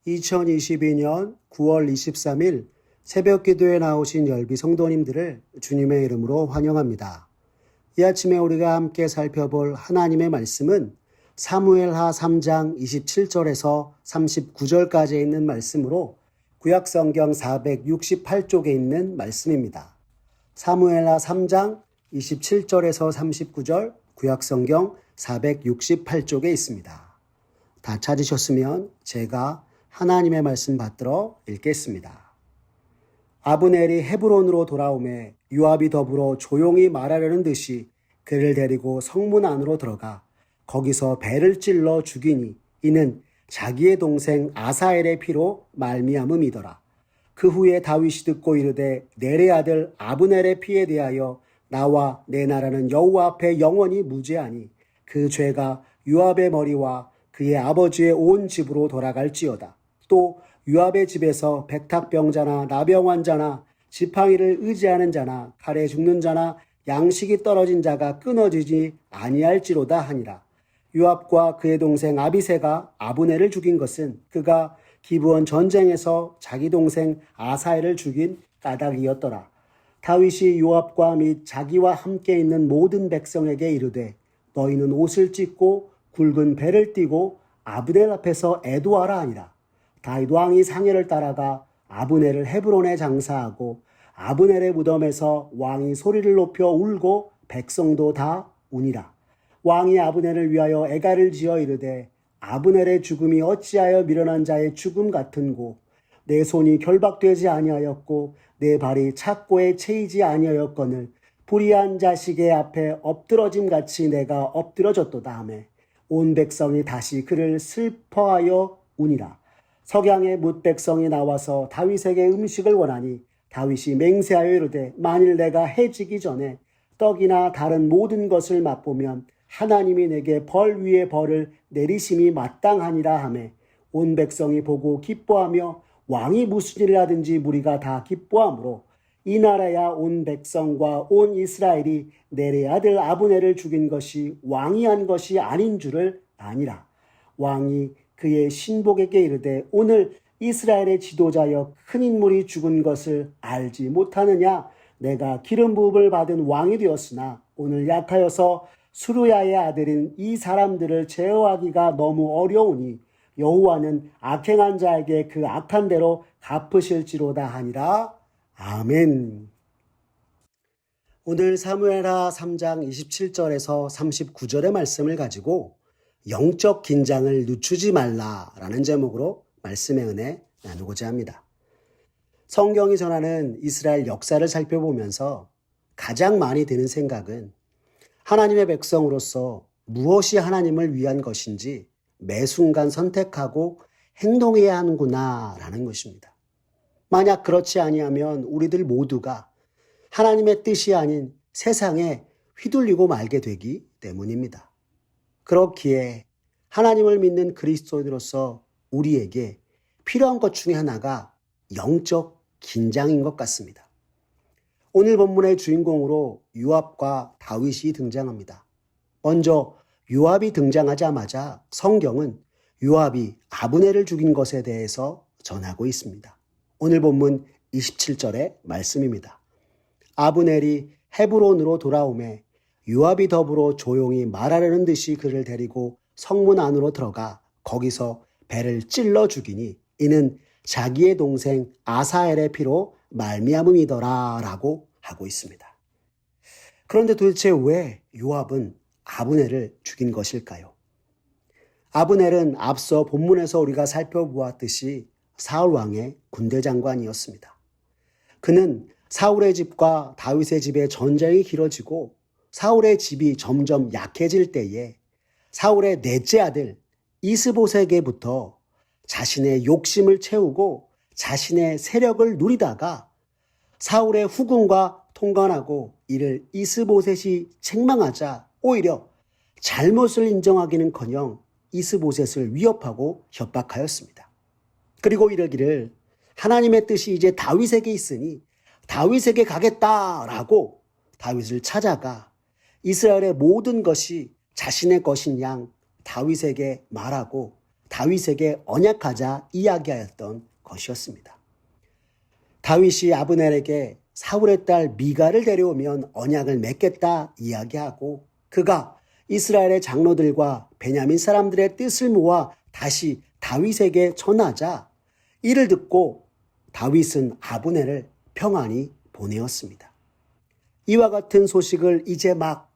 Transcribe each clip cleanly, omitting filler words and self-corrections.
2022년 9월 23일 새벽 기도에 나오신 열비 성도님들을 주님의 이름으로 환영합니다. 이 아침에 우리가 함께 살펴볼 하나님의 말씀은 사무엘하 3장 27절에서 39절까지 있는 말씀으로 구약성경 468쪽에 있는 말씀입니다. 사무엘하 3장 27절에서 39절 구약성경 468쪽에 있습니다. 다 찾으셨으면 제가 하나님의 말씀 받들어 읽겠습니다. 아브넬이 헤브론으로 돌아오매 요압이 더불어 조용히 말하려는 듯이 그를 데리고 성문 안으로 들어가 거기서 배를 찔러 죽이니 이는 자기의 동생 아사엘의 피로 말미암음이더라. 그 후에 다윗이 듣고 이르되 넬의 아들 아브넬의 피에 대하여 나와 내 나라는 여호와 앞에 영원히 무죄하니 그 죄가 요압의 머리와 그의 아버지의 온 집으로 돌아갈지어다. 또 요압의 집에서 백탁병자나 나병환자나 지팡이를 의지하는 자나 칼에 죽는 자나 양식이 떨어진 자가 끊어지지 아니할지로다 하니라. 요압과 그의 동생 아비새가 아브넬을 죽인 것은 그가 기브온 전쟁에서 자기 동생 아사엘을 죽인 까닭이었더라. 다윗이 요압과 및 자기와 함께 있는 모든 백성에게 이르되 너희는 옷을 찢고 굵은 배를 띠고 아브넬 앞에서 애도하라 하니라. 다윗 왕이 상해를 따라가 아브넬을 헤브론에 장사하고 아브넬의 무덤에서 왕이 소리를 높여 울고 백성도 다 우니라. 왕이 아브넬을 위하여 애가를 지어 이르되 아브넬의 죽음이 어찌하여 미련한 자의 죽음 같은고 내 손이 결박되지 아니하였고 내 발이 착고에 채이지 아니하였거늘 불의한 자식의 앞에 엎드러짐 같이 내가 엎드러졌도다 하매 온 백성이 다시 그를 슬퍼하여 우니라. 석양의 뭇 백성이 나와서 다윗에게 음식을 원하니 다윗이 맹세하여 이르되 만일 내가 해지기 전에 떡이나 다른 모든 것을 맛보면 하나님이 내게 벌 위에 벌을 내리심이 마땅하니라 하매 온 백성이 보고 기뻐하며 왕이 무슨 일을 하든지 무리가 다 기뻐하므로 이 나라야 온 백성과 온 이스라엘이 넬의 아들 아브넬을 죽인 것이 왕이 한 것이 아닌 줄을 아니라. 왕이 그의 신복에게 이르되 오늘 이스라엘의 지도자여 큰 인물이 죽은 것을 알지 못하느냐. 내가 기름 부음을 받은 왕이 되었으나 오늘 약하여서 수르야의 아들인 이 사람들을 제어하기가 너무 어려우니 여호와는 악행한 자에게 그 악한 대로 갚으실지로다 하니라. 아멘. 오늘 사무엘하 3장 27절에서 39절의 말씀을 가지고 영적 긴장을 늦추지 말라라는 제목으로 말씀의 은혜 나누고자 합니다. 성경이 전하는 이스라엘 역사를 살펴보면서 가장 많이 드는 생각은 하나님의 백성으로서 무엇이 하나님을 위한 것인지 매 순간 선택하고 행동해야 하는구나 라는 것입니다. 만약 그렇지 아니하면 우리들 모두가 하나님의 뜻이 아닌 세상에 휘둘리고 말게 되기 때문입니다. 그렇기에 하나님을 믿는 그리스도인으로서 우리에게 필요한 것 중에 하나가 영적 긴장인 것 같습니다. 오늘 본문의 주인공으로 요압과 다윗이 등장합니다. 먼저 요압이 등장하자마자 성경은 요압이 아브넬을 죽인 것에 대해서 전하고 있습니다. 오늘 본문 27절의 말씀입니다. 아브넬이 헤브론으로 돌아오매 요압이 더불어 조용히 말하려는 듯이 그를 데리고 성문 안으로 들어가 거기서 배를 찔러 죽이니 이는 자기의 동생 아사엘의 피로 말미암음이더라 라고 하고 있습니다. 그런데 도대체 왜 요압은 아브넬을 죽인 것일까요? 아브넬은 앞서 본문에서 우리가 살펴보았듯이 사울 왕의 군대 장관이었습니다. 그는 사울의 집과 다윗의 집의 전쟁이 길어지고 사울의 집이 점점 약해질 때에 사울의 넷째 아들 이스보셋에게부터 자신의 욕심을 채우고 자신의 세력을 누리다가 사울의 후궁과 통관하고 이를 이스보셋이 책망하자 오히려 잘못을 인정하기는커녕 이스보셋을 위협하고 협박하였습니다. 그리고 이르기를 하나님의 뜻이 이제 다윗에게 있으니 다윗에게 가겠다라고 다윗을 찾아가 이스라엘의 모든 것이 자신의 것인 양 다윗에게 말하고 다윗에게 언약하자 이야기하였던 것이었습니다. 다윗이 아브넬에게 사울의 딸 미가를 데려오면 언약을 맺겠다 이야기하고 그가 이스라엘의 장로들과 베냐민 사람들의 뜻을 모아 다시 다윗에게 전하자 이를 듣고 다윗은 아브넬을 평안히 보내었습니다. 이와 같은 소식을 이제 막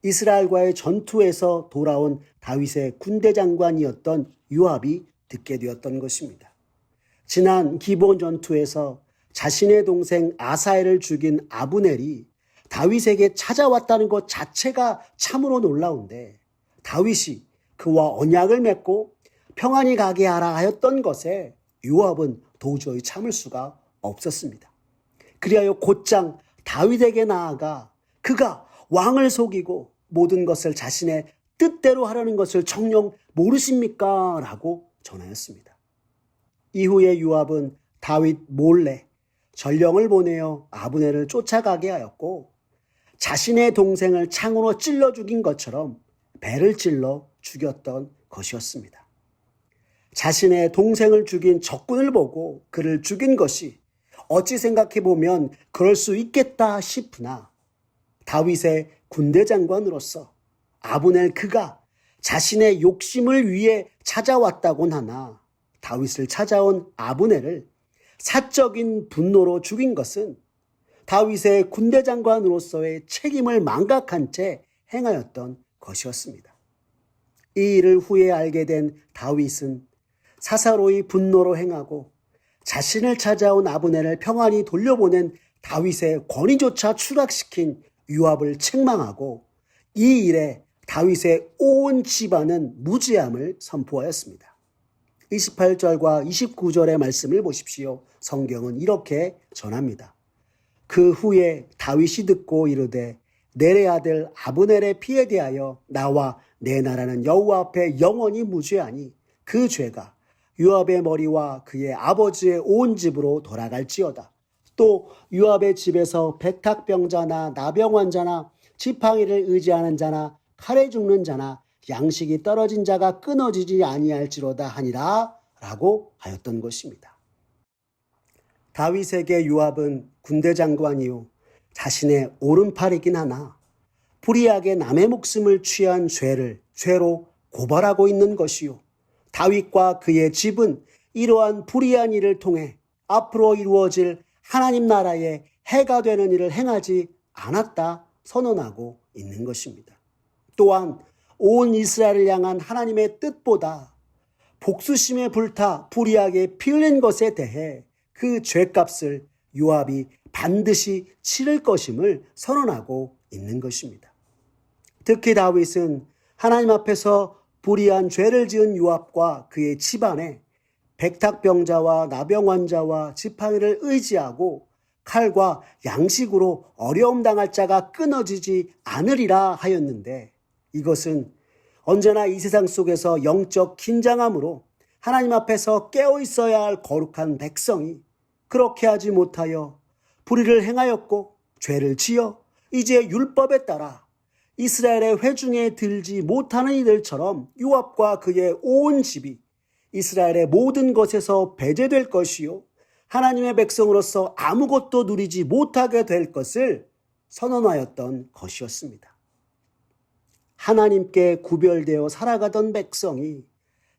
이스라엘과의 전투에서 돌아온 다윗의 군대 장관이었던 요압이 듣게 되었던 것입니다. 지난 기브온 전투에서 자신의 동생 아사엘을 죽인 아브넬이 다윗에게 찾아왔다는 것 자체가 참으로 놀라운데 다윗이 그와 언약을 맺고 평안히 가게 하라 하였던 것에 요압은 도저히 참을 수가 없었습니다. 그리하여 곧장 다윗에게 나아가 그가 왕을 속이고 모든 것을 자신의 뜻대로 하려는 것을 정녕 모르십니까? 라고 전하였습니다. 이후에 요압은 다윗 몰래 전령을 보내어 아브넬을 쫓아가게 하였고 자신의 동생을 창으로 찔러 죽인 것처럼 배를 찔러 죽였던 것이었습니다. 자신의 동생을 죽인 적군을 보고 그를 죽인 것이 어찌 생각해보면 그럴 수 있겠다 싶으나 다윗의 군대 장관으로서 아브넬 그가 자신의 욕심을 위해 찾아왔다곤 하나 다윗을 찾아온 아브넬을 사적인 분노로 죽인 것은 다윗의 군대 장관으로서의 책임을 망각한 채 행하였던 것이었습니다. 이 일을 후에 알게 된 다윗은 사사로이 분노로 행하고 자신을 찾아온 아브넬을 평안히 돌려보낸 다윗의 권위조차 추락시킨 요압을 책망하고 이 일에 다윗의 온 집안은 무죄함을 선포하였습니다. 28절과 29절의 말씀을 보십시오. 성경은 이렇게 전합니다. 그 후에 다윗이 듣고 이르되 넬의 아들 아브넬의 피에 대하여 나와 내 나라는 여호와 앞에 영원히 무죄하니 그 죄가 요압의 머리와 그의 아버지의 온 집으로 돌아갈지어다. 또 요압의 집에서 백탁병자나 나병환자나 지팡이를 의지하는 자나 칼에 죽는 자나 양식이 떨어진 자가 끊어지지 아니할지로다 하니라 라고 하였던 것입니다. 다윗에게 요압은 군대 장관이요 자신의 오른팔이긴 하나 불의하게 남의 목숨을 취한 죄로 고발하고 있는 것이요 다윗과 그의 집은 이러한 불의한 일을 통해 앞으로 이루어질 하나님 나라에 해가 되는 일을 행하지 않았다 선언하고 있는 것입니다. 또한 온 이스라엘을 향한 하나님의 뜻보다 복수심에 불타 불의하게 피 흘린 것에 대해 그 죄값을 요압이 반드시 치를 것임을 선언하고 있는 것입니다. 특히 다윗은 하나님 앞에서 불의한 죄를 지은 요압과 그의 집안에 백탁병자와 나병환자와 지팡이를 의지하고 칼과 양식으로 어려움 당할 자가 끊어지지 않으리라 하였는데 이것은 언제나 이 세상 속에서 영적 긴장함으로 하나님 앞에서 깨어 있어야 할 거룩한 백성이 그렇게 하지 못하여 불의를 행하였고 죄를 지어 이제 율법에 따라 이스라엘의 회중에 들지 못하는 이들처럼 요압과 그의 온 집이 이스라엘의 모든 것에서 배제될 것이요 하나님의 백성으로서 아무것도 누리지 못하게 될 것을 선언하였던 것이었습니다. 하나님께 구별되어 살아가던 백성이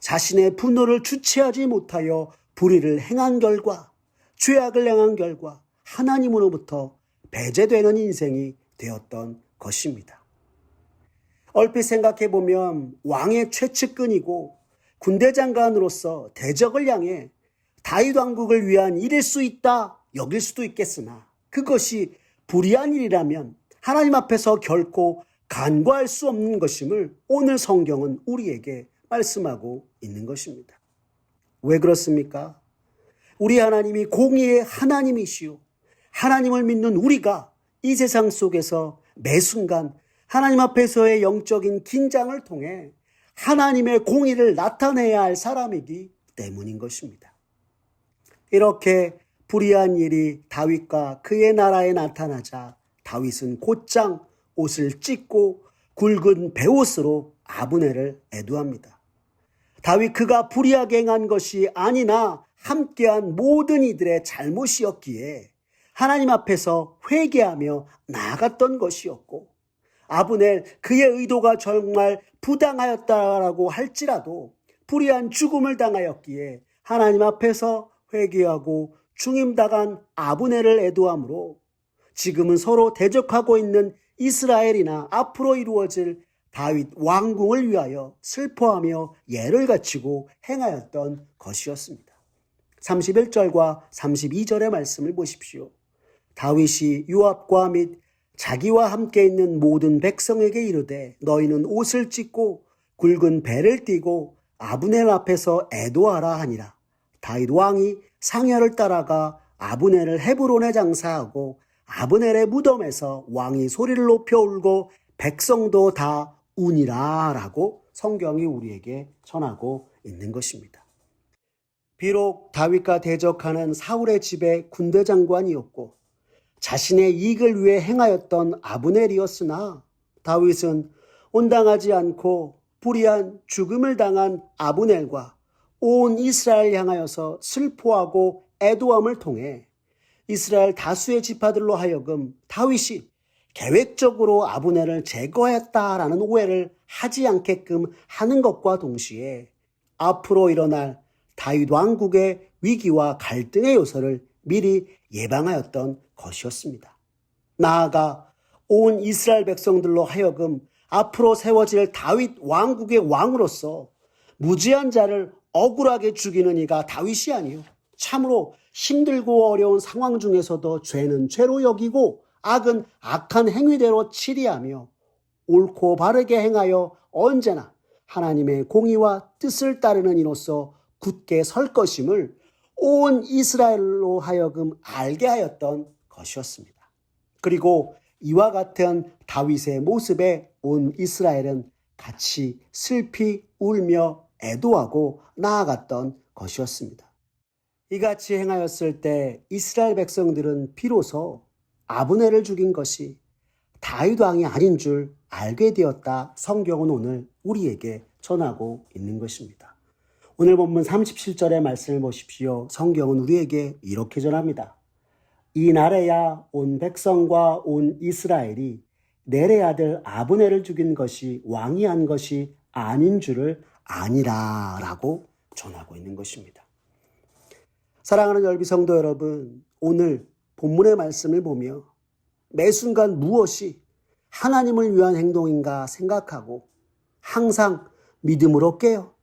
자신의 분노를 주체하지 못하여 불의를 행한 결과 죄악을 행한 결과 하나님으로부터 배제되는 인생이 되었던 것입니다. 얼핏 생각해보면 왕의 최측근이고 군대 장관으로서 대적을 향해 다윗 왕국을 위한 일일 수 있다 여길 수도 있겠으나 그것이 불의한 일이라면 하나님 앞에서 결코 간과할 수 없는 것임을 오늘 성경은 우리에게 말씀하고 있는 것입니다. 왜 그렇습니까? 우리 하나님이 공의의 하나님이시오. 하나님을 믿는 우리가 이 세상 속에서 매 순간 하나님 앞에서의 영적인 긴장을 통해 하나님의 공의를 나타내야 할 사람이기 때문인 것입니다. 이렇게 불의한 일이 다윗과 그의 나라에 나타나자 다윗은 곧장 옷을 찢고 굵은 베옷으로 아브넬을 애도합니다. 다윗 그가 불의하게 행한 것이 아니나 함께한 모든 이들의 잘못이었기에 하나님 앞에서 회개하며 나아갔던 것이었고, 아브넬 그의 의도가 정말 부당하였다라고 할지라도 불의한 죽음을 당하였기에 하나님 앞에서 회개하고 중임당한 아브넬을 애도함으로 지금은 서로 대적하고 있는 이스라엘이나 앞으로 이루어질 다윗 왕궁을 위하여 슬퍼하며 예를 갖추고 행하였던 것이었습니다. 31절과 32절의 말씀을 보십시오. 다윗이 요압과 및 자기와 함께 있는 모든 백성에게 이르되 너희는 옷을 찢고 굵은 배를 띠고 아브넬 앞에서 애도하라 하니라. 다윗 왕이 상여를 따라가 아브넬을 헤브론에 장사하고 아브넬의 무덤에서 왕이 소리를 높여 울고 백성도 다 우니라 라고 성경이 우리에게 전하고 있는 것입니다. 비록 다윗과 대적하는 사울의 집의 군대 장관이었고 자신의 이익을 위해 행하였던 아브넬이었으나 다윗은 온당하지 않고 불의한 죽음을 당한 아브넬과 온 이스라엘 향하여서 슬퍼하고 애도함을 통해 이스라엘 다수의 지파들로 하여금 다윗이 계획적으로 아브넬을 제거했다라는 오해를 하지 않게끔 하는 것과 동시에 앞으로 일어날 다윗 왕국의 위기와 갈등의 요소를 미리 예방하였던 것이었습니다. 나아가 온 이스라엘 백성들로 하여금 앞으로 세워질 다윗 왕국의 왕으로서 무지한 자를 억울하게 죽이는 이가 다윗이 아니요 참으로 힘들고 어려운 상황 중에서도 죄는 죄로 여기고 악은 악한 행위대로 치리하며 옳고 바르게 행하여 언제나 하나님의 공의와 뜻을 따르는 이로서 굳게 설 것임을 온 이스라엘로 하여금 알게 하였던 것이었습니다. 그리고 이와 같은 다윗의 모습에 온 이스라엘은 같이 슬피 울며 애도하고 나아갔던 것이었습니다. 이같이 행하였을 때 이스라엘 백성들은 비로소 아브넬을 죽인 것이 다윗 왕이 아닌 줄 알게 되었다. 성경은 오늘 우리에게 전하고 있는 것입니다. 오늘 본문 37절의 말씀을 보십시오. 성경은 우리에게 이렇게 전합니다. 이날에야 온 백성과 온 이스라엘이 넬의 아들 아브넬을 죽인 것이 왕이 한 것이 아닌 줄을 아니라 라고 전하고 있는 것입니다. 사랑하는 열비 성도 여러분, 오늘 본문의 말씀을 보며 매 순간 무엇이 하나님을 위한 행동인가 생각하고 항상 믿음으로 깨어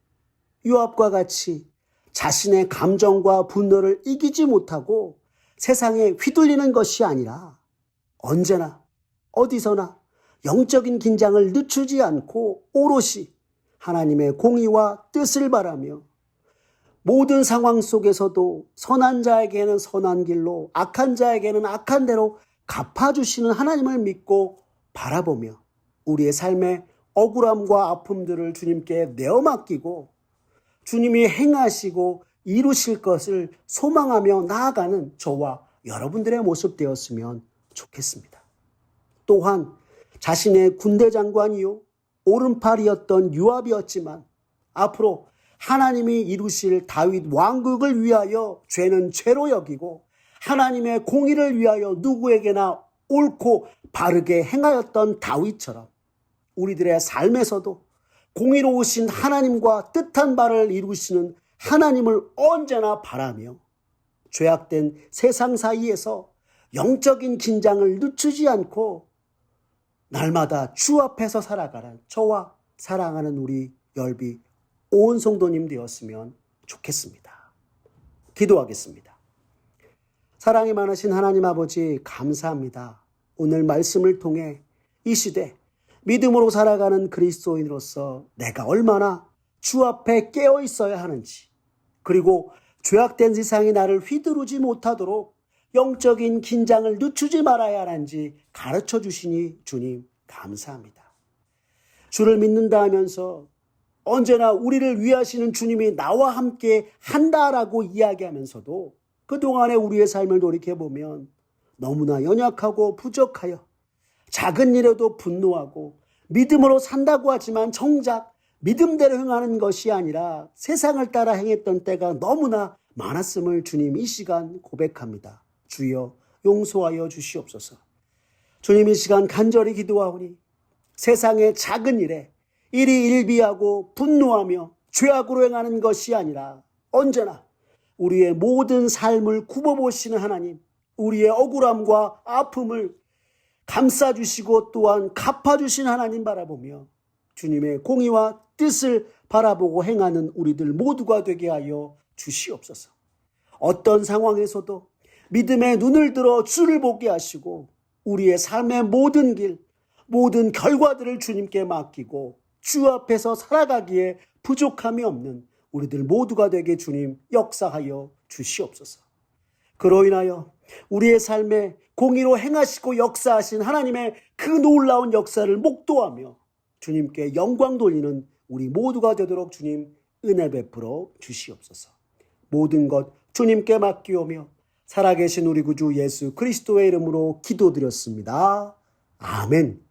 요압과 같이 자신의 감정과 분노를 이기지 못하고 세상에 휘둘리는 것이 아니라 언제나 어디서나 영적인 긴장을 늦추지 않고 오롯이 하나님의 공의와 뜻을 바라며 모든 상황 속에서도 선한 자에게는 선한 길로 악한 자에게는 악한 대로 갚아주시는 하나님을 믿고 바라보며 우리의 삶의 억울함과 아픔들을 주님께 내어 맡기고 주님이 행하시고 이루실 것을 소망하며 나아가는 저와 여러분들의 모습 되었으면 좋겠습니다. 또한 자신의 군대 장관이요 오른팔이었던 요압이었지만 앞으로 하나님이 이루실 다윗 왕국을 위하여 죄는 죄로 여기고 하나님의 공의를 위하여 누구에게나 옳고 바르게 행하였던 다윗처럼 우리들의 삶에서도 공의로우신 하나님과 뜻한 바를 이루시는 하나님을 언제나 바라며 죄악된 세상 사이에서 영적인 긴장을 늦추지 않고 날마다 주 앞에서 살아가는 저와 사랑하는 우리 열비 온 성도님 되었으면 좋겠습니다. 기도하겠습니다. 사랑이 많으신 하나님 아버지 감사합니다. 오늘 말씀을 통해 이 시대 믿음으로 살아가는 그리스도인으로서 내가 얼마나 주 앞에 깨어 있어야 하는지 그리고 죄악된 세상이 나를 휘두르지 못하도록 영적인 긴장을 늦추지 말아야 하는지 가르쳐 주시니 주님 감사합니다. 주를 믿는다 하면서 언제나 우리를 위하시는 주님이 나와 함께 한다라고 이야기하면서도 그동안의 우리의 삶을 돌이켜보면 너무나 연약하고 부족하여 작은 일에도 분노하고 믿음으로 산다고 하지만 정작 믿음대로 행하는 것이 아니라 세상을 따라 행했던 때가 너무나 많았음을 주님 이 시간 고백합니다. 주여 용서하여 주시옵소서. 주님 이 시간 간절히 기도하오니 세상의 작은 일에 일이 일비하고 분노하며 죄악으로 행하는 것이 아니라 언제나 우리의 모든 삶을 굽어보시는 하나님, 우리의 억울함과 아픔을 감싸주시고 또한 갚아주신 하나님 바라보며 주님의 공의와 뜻을 바라보고 행하는 우리들 모두가 되게 하여 주시옵소서. 어떤 상황에서도 믿음의 눈을 들어 주를 보게 하시고 우리의 삶의 모든 길, 모든 결과들을 주님께 맡기고 주 앞에서 살아가기에 부족함이 없는 우리들 모두가 되게 주님 역사하여 주시옵소서. 그로 인하여 우리의 삶에 공의로 행하시고 역사하신 하나님의 그 놀라운 역사를 목도하며 주님께 영광 돌리는 우리 모두가 되도록 주님 은혜 베풀어 주시옵소서. 모든 것 주님께 맡기오며 살아계신 우리 구주 예수 그리스도의 이름으로 기도드렸습니다. 아멘.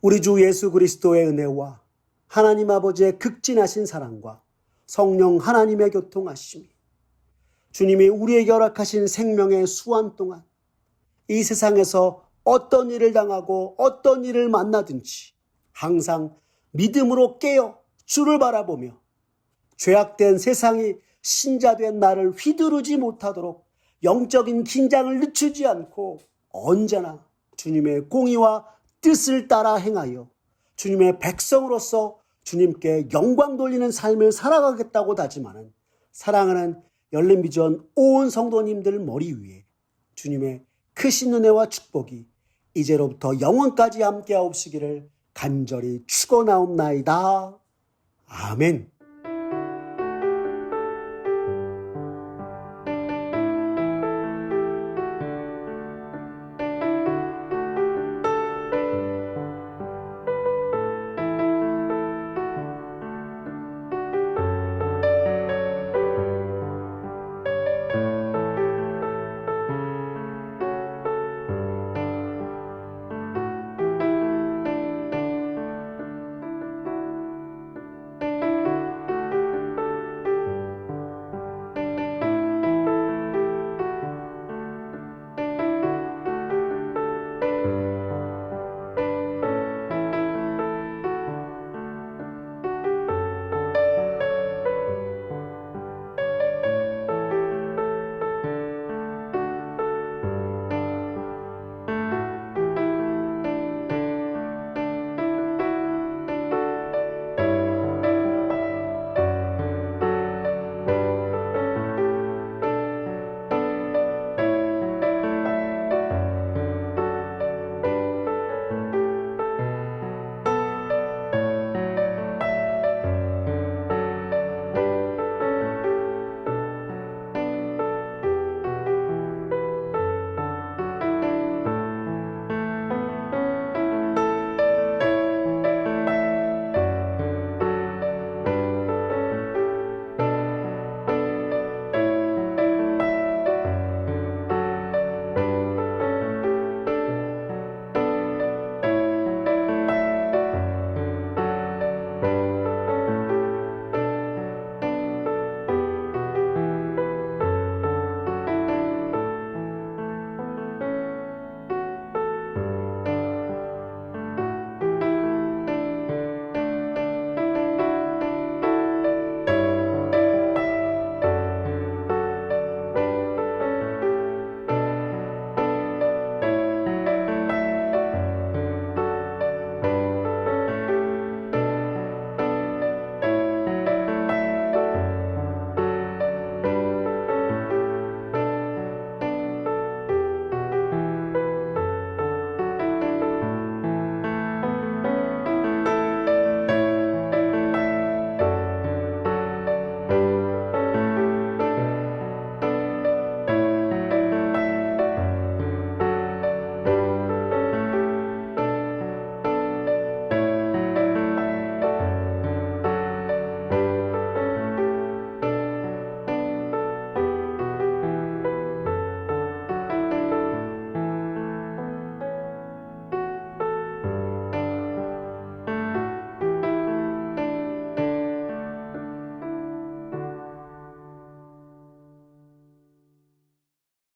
우리 주 예수 그리스도의 은혜와 하나님 아버지의 극진하신 사랑과 성령 하나님의 교통하심이 주님이 우리에게 허락하신 생명의 수완 동안 이 세상에서 어떤 일을 당하고 어떤 일을 만나든지 항상 믿음으로 깨어 주를 바라보며 죄악된 세상이 신자된 나를 휘두르지 못하도록 영적인 긴장을 늦추지 않고 언제나 주님의 공의와 뜻을 따라 행하여 주님의 백성으로서 주님께 영광 돌리는 삶을 살아가겠다고 다짐하는 사랑하는 열린비전 온 성도님들 머리 위에 주님의 크신 은혜와 축복이 이제로부터 영원까지 함께하옵시기를 간절히 축원하옵나이다. 아멘.